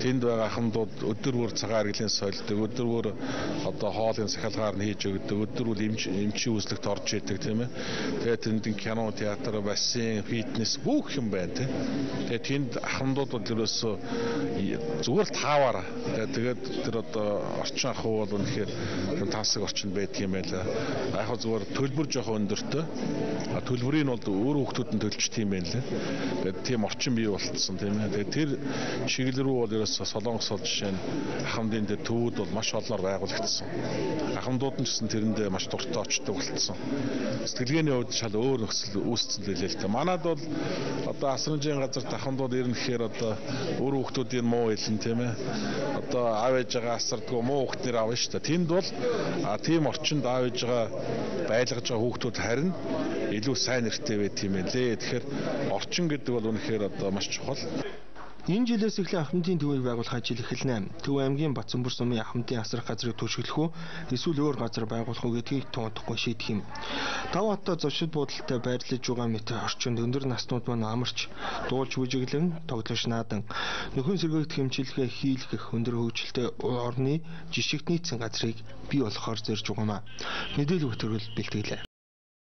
Тэнд байгаа ахмадууд өдөр бүр цагаан аргалын соёлдог, өдөр бүр одоо хоолын сахилгаар нь хийж өгдөг, өдөр бүр эмчийн үзлэгт орж идэг тийм ээ. Тэгээд тэнд кино, театр, бассейн, фитнес бүх юм байна тийм. Тэгээд тэнд ахмадууд бол ерөөсөө зүгээр л тааваар. Тэгээд тэр одоо орчин ах уу бол үнэхээр фантастик орчин байдаг юм байла. Яг хөө зүгээр төлбөр жоохон өндөртэй. Төлбөрийг нь бол өөр хүүхдүүд нь төлчих юм байна лээ. Тэгээд тийм орчин бий болцсон тийм ээ. Тэгээд тэр чиглэл рүү бол ерөөсөө Солонгос бол жишээ нь ахмадын дээр төвүүд бол маш олноор байгуулагдсан. Ахмадууд нь ч гэсэн тэрэндээ маш дуртай очдог болцсон. Сэтгэлгээний хувьд шал өөр нөхцөл үүссэн лээ л дээ. Манайд бол одоо асрамжийн газар ахмадууд ирнэ гэхээр одоо өөр хүүхдүүдийн муу хэлэн тийм ээ. Одоо аав ээжээ асардгүй муу хүүхднэр авна шүү дээ. Тэнд бол тийм орчинд аав ээжээ байлгаж байгаа хүүхдүүд харин илүү сайн нэртэй байт юм байна лээ. Тэгэхээр орчин гэдэг бол үнэхээр одоо маш чухал. Энэ жилээс эхлэн ахмадын төвийг байгуулах ажил эхэлнэ. Төв аймгийн Батцанбөр сумын ахмадын асрах газрыг төшөглөх үү, эсвэл өөр газар байгуулах уу гэдгийг тунгахдахгүй шийдэх юм. Тав хоттой зочид буудалтай байрлаж байгаа мэт орчинд өндөр наснууд маань амарч, дуулж бүжиглэн, тоглож наадан нөхөн сэргээгдэх хэмжээлгээ хийлгэх өндөр хөгжилтэй орны жишгт нийцсэн газрыг бий болохоор зорж байгаа юм. Мэдээлэл хөтөлбөр бэлтгэлээ.